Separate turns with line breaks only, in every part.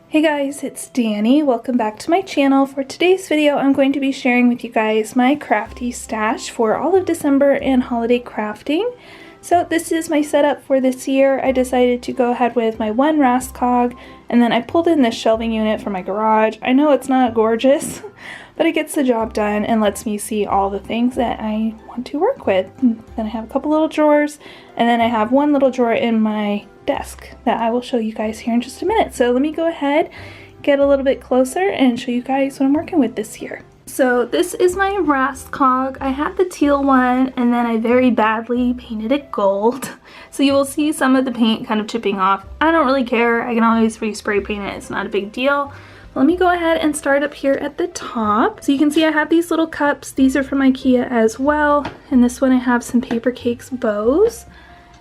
Hey guys, it's Danny. Welcome back to my channel. For today's video, I'm going to be sharing with you guys my crafty stash for all of December and holiday crafting. So this is my setup for this year. I decided to go ahead with my one Rastcog, and then I pulled in this shelving unit for my garage. I know it's not gorgeous, but it gets the job done and lets me see all the things that I want to work with. And then I have a couple little drawers, and then I have one little drawer in my desk that I will show you guys here in just a minute. So let me go ahead, get a little bit closer and show you guys what I'm working with this year. So this is my Rastcog. I had the teal one and then I very badly painted it gold. So you will see some of the paint kind of chipping off. I don't really care. I can always respray paint it. It's not a big deal. Let me go ahead and start up here at the top. So you can see I have these little cups. These are from IKEA as well. And this one I have some paper cakes bows.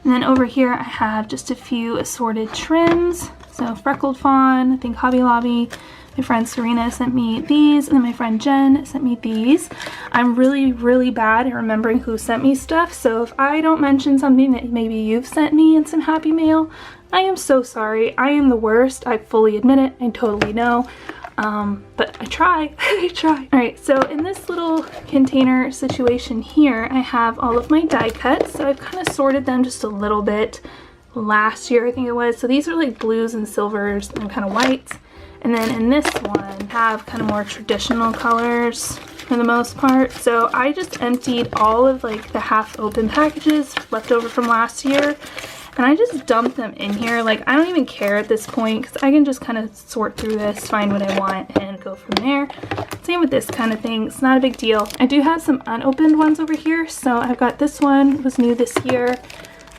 And then over here I have just a few assorted trims. So Freckled Fawn, I think Hobby Lobby. My friend Serena sent me these, and then my friend Jen sent me these. I'm really bad at remembering who sent me stuff, so if I don't mention something that maybe you've sent me in some happy mail, I am so sorry. I am the worst. I fully admit it. I totally know. But I try. I try. Alright, so in this little container situation here, I have all of my die cuts. So I've kind of sorted them just a little bit last year, I think it was. So these are like blues and silvers and kind of whites. And then in this one, I have kind of more traditional colors for the most part. So I just emptied all of like the half open packages left over from last year. And I just dumped them in here. Like, I don't even care at this point because I can just kind of sort through this, find what I want, and go from there. Same with this kind of thing. It's not a big deal. I do have some unopened ones over here. So I've got this one, was new this year.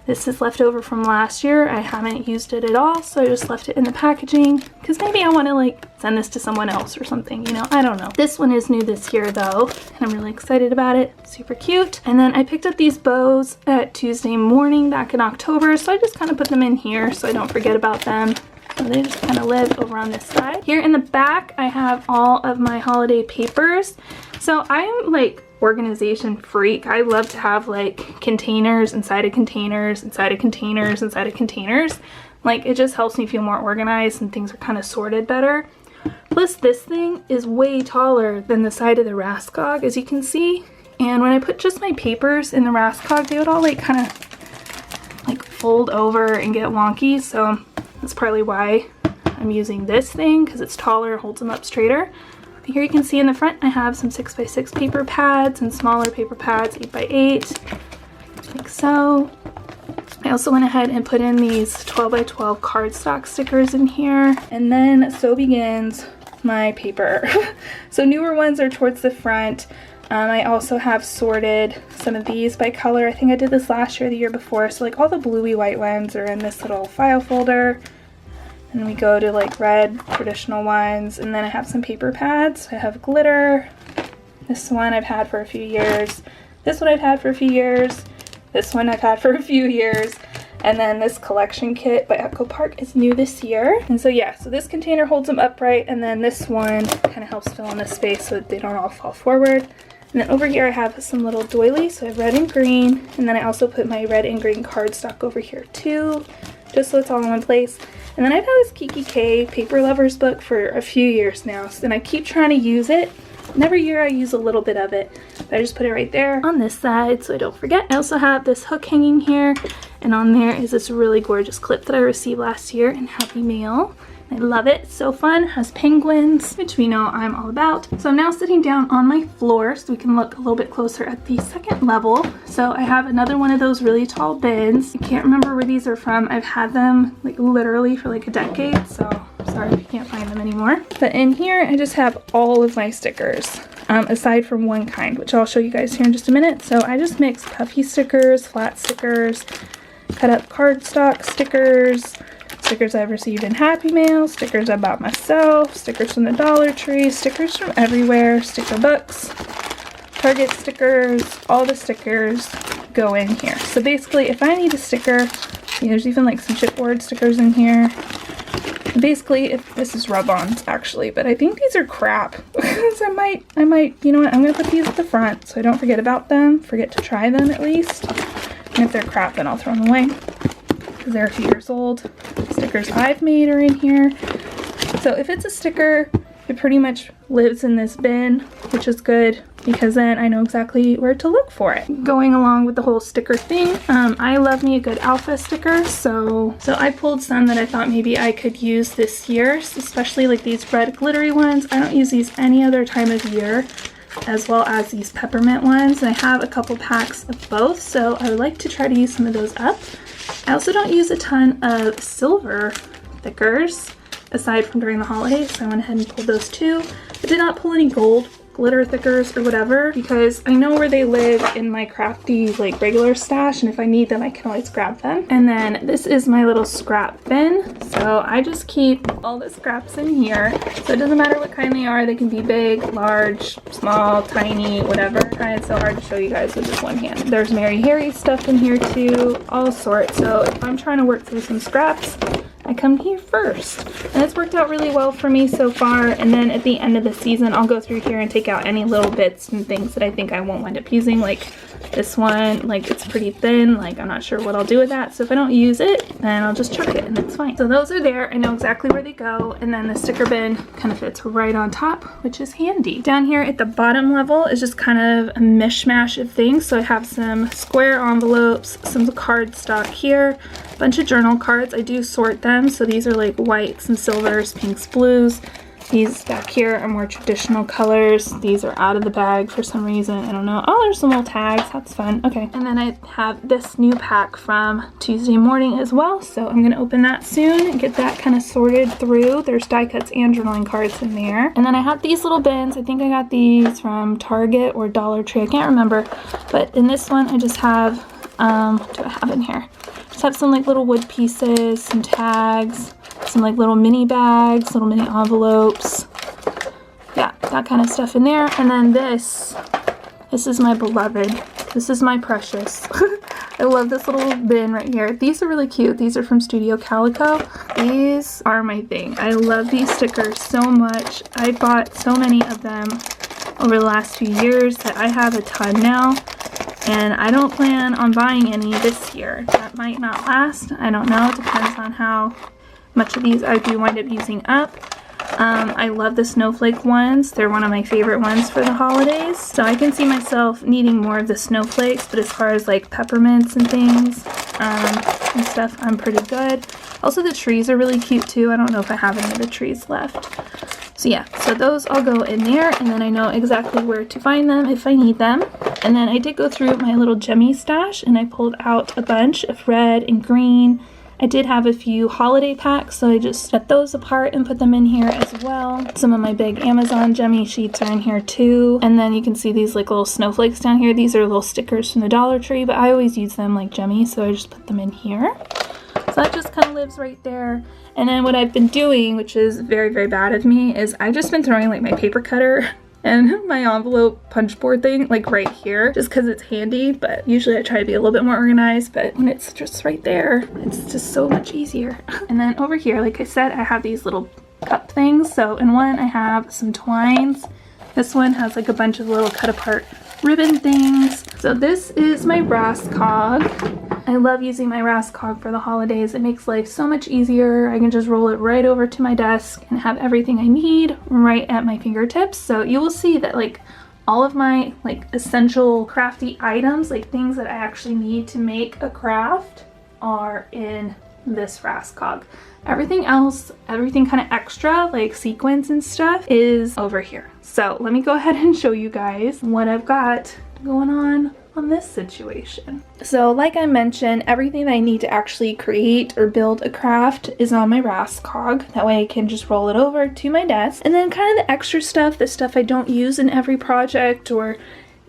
This is left over from last year. I haven't used it at all, so I just left it in the packaging because maybe I want to like send this to someone else or something, you know, I don't know. This one is new this year though, and I'm really excited about it. Super cute. And then I picked up these bows at Tuesday morning back in October, so I just kind of put them in here so I don't forget about them. So they just kind of live over on this side. Here in the back, I have all of my holiday papers. So I'm like organization freak. I love to have like containers inside of containers inside of containers inside of containers. Like, it just helps me feel more organized and things are kind of sorted better. Plus this thing is way taller than the side of the Rastcog, as you can see. And when I put just my papers in the Rastcog, they would all like kind of like fold over and get wonky. So that's probably why I'm using this thing, because it's taller, holds them up straighter. Here you can see in the front I have some 6x6 paper pads and smaller paper pads, 8x8, like so. I also went ahead and put in these 12x12 cardstock stickers in here. And then so begins my paper. So newer ones are towards the front. I also have sorted some of these by color. I think I did this last year or the year before. So like all the bluey white ones are in this little file folder. And then we go to like red traditional ones, and then I have some paper pads. I have glitter. This one I've had for a few years. This one I've had for a few years. This one I've had for a few years. And then this collection kit by Echo Park is new this year. And so yeah, so this container holds them upright, and then this one kind of helps fill in the space so that they don't all fall forward. And then over here I have some little doilies, so I have red and green, and then I also put my red and green cardstock over here too, just so it's all in one place. And then I've had this Kiki K Paper Lovers book for a few years now, and I keep trying to use it. And every year I use a little bit of it. But I just put it right there on this side so I don't forget. I also have this hook hanging here, and on there is this really gorgeous clip that I received last year in Happy Mail. I love it. It's so fun. It has penguins, which we know I'm all about. So I'm now sitting down on my floor so we can look a little bit closer at the second level. So I have another one of those really tall bins. I can't remember where these are from. I've had them like literally for like a decade, so sorry if you can't find them anymore. But in here I just have all of my stickers, aside from one kind, which I'll show you guys here in just a minute. So I just mix puffy stickers, flat stickers, cut up cardstock stickers, stickers I've received in Happy Mail, stickers I bought myself, stickers from the Dollar Tree, stickers from everywhere, sticker books, Target stickers, all the stickers go in here. So basically if I need a sticker, there's even like some chipboard stickers in here. Basically, if this is rub-ons actually, but I think these are crap. So I might, you know what, I'm gonna put these at the front so I don't forget about them, forget to try them at least. And if they're crap, then I'll throw them away because they're a few years old. Stickers I've made are in here. So if it's a sticker, it pretty much lives in this bin, which is good because then I know exactly where to look for it. Going along with the whole sticker thing, I love me a good alpha sticker, so I pulled some that I thought maybe I could use this year, especially like these red glittery ones. I don't use these any other time of year, as well as these peppermint ones. And I have a couple packs of both, so I would like to try to use some of those up. I also don't use a ton of silver stickers aside from during the holidays, so I went ahead and pulled those too. I did not pull any gold glitter thickers or whatever because I know where they live in my Crafty like regular stash, and if I need them I can always grab them. And then this is my little scrap bin, so I just keep all the scraps in here, so it doesn't matter what kind they are. They can be big, large, small, tiny, whatever. I'm trying so hard to show you guys with just one hand. There's Mary Harry stuff in here too, all sorts. So if I'm trying to work through some scraps, I come here first, and it's worked out really well for me so far. And then at the end of the season I'll go through here and take out any little bits and things that I think I won't wind up using, like this one, like it's pretty thin, like I'm not sure what I'll do with that, so if I don't use it then I'll just chuck it and it's fine. So those are there, I know exactly where they go, and then the sticker bin kind of fits right on top, which is handy. Down here at the bottom level is just kind of a mishmash of things, so I have some square envelopes, some cardstock here, a bunch of journal cards. I do sort them, so these are like whites and silvers, pinks, blues. These back here are more traditional colors. These are out of the bag for some reason. I don't know. Oh, there's some little tags. That's fun. Okay. And then I have this new pack from Tuesday morning as well. So I'm going to open that soon and get that kind of sorted through. There's die cuts and journaling cards in there. And then I have these little bins. I think I got these from Target or Dollar Tree. I can't remember. But in this one, I just have, what do I have in here? Just have some like little wood pieces, some tags, some like little mini bags, little mini envelopes. Yeah, that kind of stuff in there. And then this is my beloved. This is my precious. I love this little bin right here. These are really cute. These are from Studio Calico. These are my thing. I love these stickers so much. I bought so many of them over the last few years that I have a ton now. And I don't plan on buying any this year. That might not last. I don't know. It depends on how much of these I do wind up using up. I love the snowflake ones. They're one of my favorite ones for the holidays. So I can see myself needing more of the snowflakes, but as far as like peppermints and things and stuff, I'm pretty good. Also the trees are really cute too. I don't know if I have any of the trees left. So yeah, so those all go in there, and then I know exactly where to find them if I need them. And then I did go through my little gemmy stash and I pulled out a bunch of red and green. I did have a few holiday packs, so I just set those apart and put them in here as well. Some of my big Amazon gemmy sheets are in here too. And then you can see these like little snowflakes down here. These are little stickers from the Dollar Tree, but I always use them like gemmy, so I just put them in here. So that just kind of lives right there. And then what I've been doing, which is very, very bad of me, is I've just been throwing like my paper cutter and my envelope punch board thing like right here just because it's handy, but usually I try to be a little bit more organized, but when it's just right there, it's just so much easier. And then over here, like I said, I have these little cup things. So in one I have some twines. This one has like a bunch of little cut apart ribbon things. So this is my brass cog. I love using my brass cog for the holidays. It makes life so much easier. I can just roll it right over to my desk and have everything I need right at my fingertips. So you will see that like all of my like essential crafty items, like things that I actually need to make a craft, are in this brass cog. Everything else, everything kind of extra like sequins and stuff, is over here. So let me go ahead and show you guys what I've got going on this situation. So like I mentioned, everything that I need to actually create or build a craft is on my brass cog. That way I can just roll it over to my desk. And then kind of the extra stuff, the stuff I don't use in every project or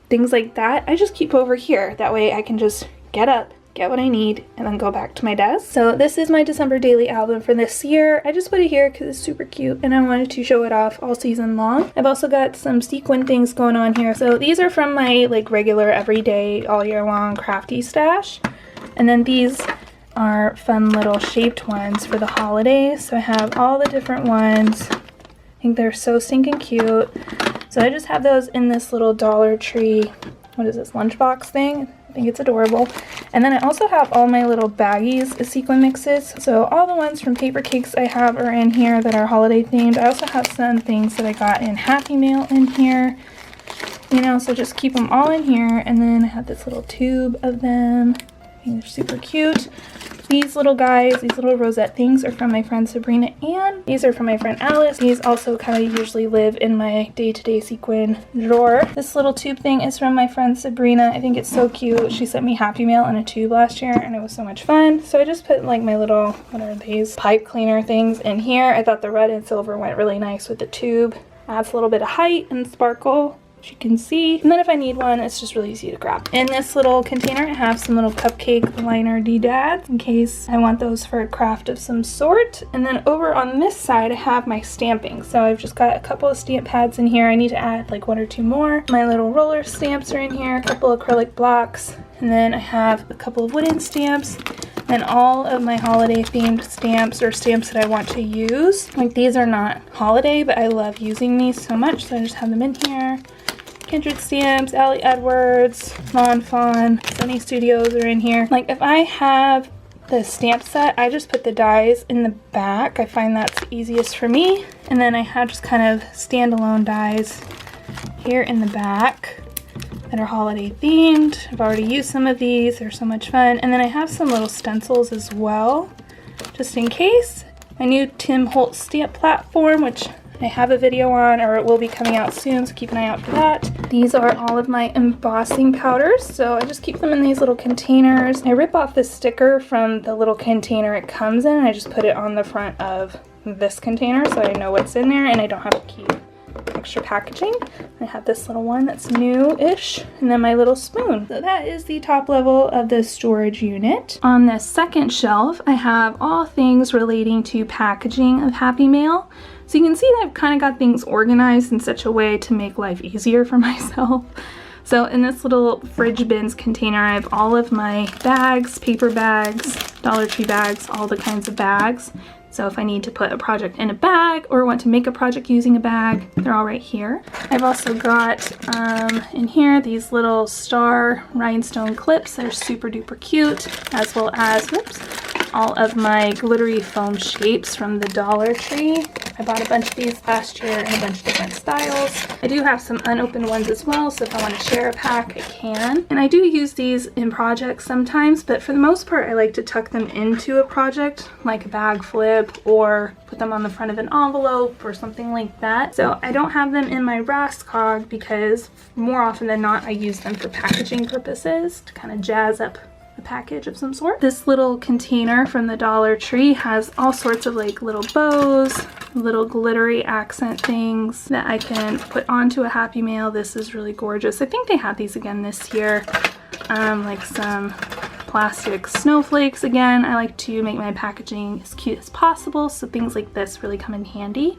things like that, I just keep over here. That way I can just get up, get what I need, and then go back to my desk. So this is my December daily album for this year. I just put it here because it's super cute and I wanted to show it off all season long. I've also got some sequin things going on here. So these are from my like regular everyday all year long crafty stash. And then these are fun little shaped ones for the holidays. So I have all the different ones. I think they're so stinking cute. So I just have those in this little Dollar Tree, what is this, lunchbox thing? I think it's adorable. And then I also have all my little baggies of sequin mixes. So all the ones from Paper Cakes I have are in here that are holiday themed. I also have some things that I got in Happy Mail in here. You know, so just keep them all in here. And then I have this little tube of them. I think they're super cute. These little guys, these little rosette things are from my friend Sabrina, and these are from my friend Alice. These also kind of usually live in my day-to-day sequin drawer. This little tube thing is from my friend Sabrina. I think it's so cute. She sent me Happy Mail in a tube last year, and it was so much fun. So I just put like my little, what are these, pipe cleaner things in here. I thought the red and silver went really nice with the tube. Adds a little bit of height and sparkle, as you can see. And then if I need one, it's just really easy to grab. In this little container, I have some little cupcake liner doodads in case I want those for a craft of some sort. And then over on this side, I have my stamping. So I've just got a couple of stamp pads in here. I need to add like 1 or 2 more. My little roller stamps are in here, a couple acrylic blocks, and then I have a couple of wooden stamps. And all of my holiday themed stamps or stamps that I want to use. Like these are not holiday, but I love using these so much, so I just have them in here. Kindred Stamps, Allie Edwards, Mon Fawn, Sunny Studios are in here. Like if I have the stamp set, I just put the dies in the back. I find that's the easiest for me. And then I have just kind of standalone dies here in the back that are holiday themed. I've already used some of these, they're so much fun. And then I have some little stencils as well, just in case. My new Tim Holtz stamp platform, which I have a video on, or it will be coming out soon, so keep an eye out for that. These are all of my embossing powders, so I just keep them in these little containers. I rip off the sticker from the little container it comes in, and I just put it on the front of this container so I know what's in there and I don't have to keep extra packaging. I have this little one that's new-ish, and then my little spoon. So that is the top level of the storage unit. On this second shelf, I have all things relating to packaging of Happy Mail. So you can see that I've kind of got things organized in such a way to make life easier for myself. So in this little fridge bins container, I have all of my bags, paper bags, Dollar Tree bags, all the kinds of bags. So if I need to put a project in a bag or want to make a project using a bag, they're all right here. I've also got in here these little star rhinestone clips that are super duper cute, as well as, whoops, all of my glittery foam shapes from the Dollar Tree. I bought a bunch of these last year in a bunch of different styles. I do have some unopened ones as well, so if I want to share a pack, I can. And I do use these in projects sometimes, but for the most part, I like to tuck them into a project, like a bag flip, or put them on the front of an envelope or something like that. So I don't have them in my Rascog because more often than not, I use them for packaging purposes to kind of jazz up a package of some sort. This little container from the Dollar Tree has all sorts of like little bows, little glittery accent things that I can put onto a Happy Mail. This is really gorgeous. I think they had these again this year. Like some plastic snowflakes again. I like to make my packaging as cute as possible, so things like this really come in handy.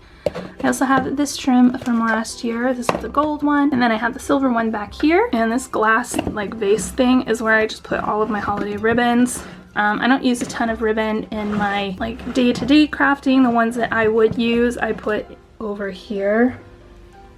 I also have this trim from last year. This is the gold one, and then I have the silver one back here, and this glass like vase thing is where I just put all of my holiday ribbons. I don't use a ton of ribbon in my like day-to-day crafting. The ones that I would use I put over here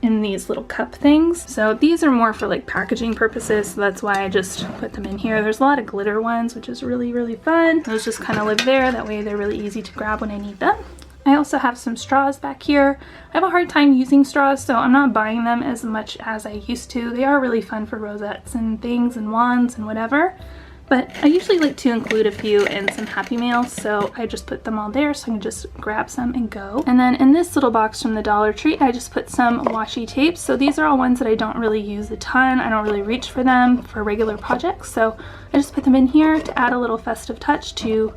in these little cup things. So these are more for like packaging purposes, so that's why I just put them in here. There's a lot of glitter ones, which is really, really fun. Those just kind of live there. That way they're really easy to grab when I need them. I also have some straws back here. I have a hard time using straws, so I'm not buying them as much as I used to. They are really fun for rosettes and things and wands and whatever. But I usually like to include a few in some Happy Mail, so I just put them all there so I can just grab some and go. And then in this little box from the Dollar Tree, I just put some washi tapes. So these are all ones that I don't really use a ton. I don't really reach for them for regular projects, so I just put them in here to add a little festive touch to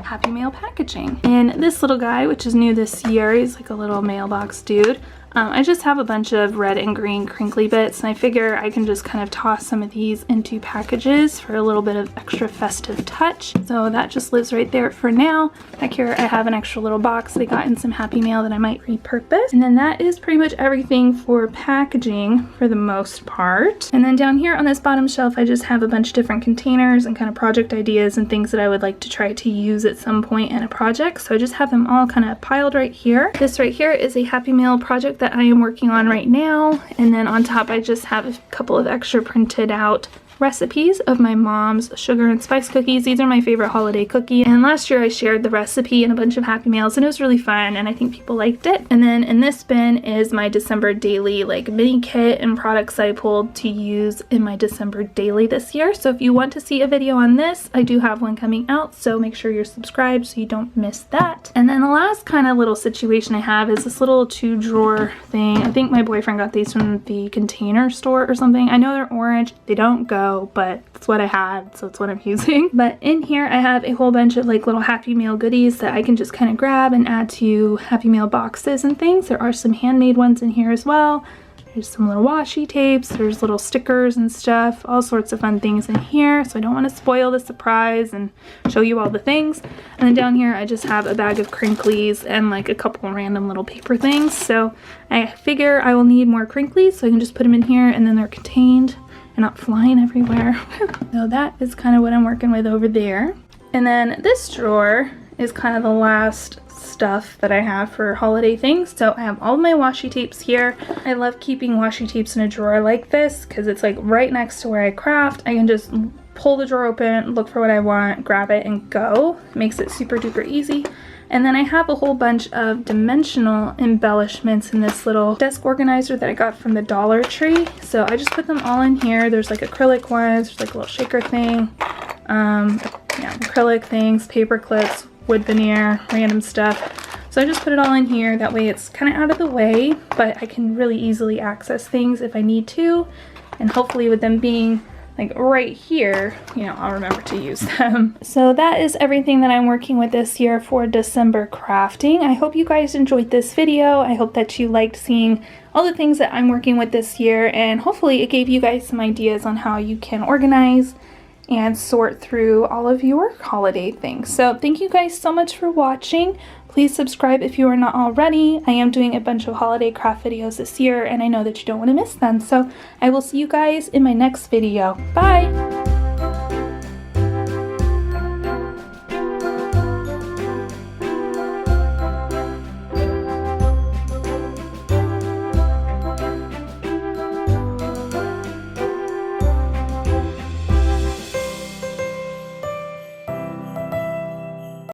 Happy Mail packaging. And this little guy, which is new this year, he's like a little mailbox dude. I just have a bunch of red and green crinkly bits, and I figure I can just kind of toss some of these into packages for a little bit of extra festive touch. So that just lives right there for now. Back here I have an extra little box that I got in some Happy Mail that I might repurpose. And then that is pretty much everything for packaging for the most part. And then down here on this bottom shelf I just have a bunch of different containers and kind of project ideas and things that I would like to try to use at some point in a project. So I just have them all kind of piled right here. This right here is a Happy Mail project that I am working on right now, and then on top I just have a couple of extra printed out recipes of my mom's sugar and spice cookies. These are my favorite holiday cookie, and last year I shared the recipe in a bunch of Happy Mails and it was really fun and I think people liked it. And then in this bin is my December daily like mini kit and products I pulled to use in my December daily this year. So if you want to see a video on this, I do have one coming out, so make sure you're subscribed so you don't miss that. And then the last kind of little situation I have is this little 2-drawer thing. I think my boyfriend got these from the Container Store or something. I know they're orange, they don't go, but it's what I had, so it's what I'm using. But in here I have a whole bunch of like little Happy Meal goodies that I can just kind of grab and add to Happy Meal boxes and things. There are some handmade ones in here as well. There's some little washi tapes, there's little stickers and stuff, all sorts of fun things in here. So I don't want to spoil the surprise and show you all the things. And then down here I just have a bag of crinklies and like a couple random little paper things. So I figure I will need more crinklies, so I can just put them in here and then they're contained and not flying everywhere. So that is kind of what I'm working with over there. And then this drawer is kind of the last stuff that I have for holiday things. So I have all my washi tapes here. I love keeping washi tapes in a drawer like this because it's like right next to where I craft. I can just pull the drawer open, look for what I want, grab it, and go. It makes it super duper easy. And then I have a whole bunch of dimensional embellishments in this little desk organizer that I got from the Dollar Tree. So I just put them all in here. There's like acrylic ones, there's like a little shaker thing, yeah, acrylic things, paper clips, wood veneer, random stuff. So I just put it all in here. That way it's kind of out of the way, but I can really easily access things if I need to. And hopefully with them being like right here, you know, I'll remember to use them. So that is everything that I'm working with this year for December crafting. I hope you guys enjoyed this video. I hope that you liked seeing all the things that I'm working with this year, and hopefully it gave you guys some ideas on how you can organize and sort through all of your holiday things. So thank you guys so much for watching. Please subscribe if you are not already. I am doing a bunch of holiday craft videos this year and I know that you don't want to miss them. So I will see you guys in my next video. Bye!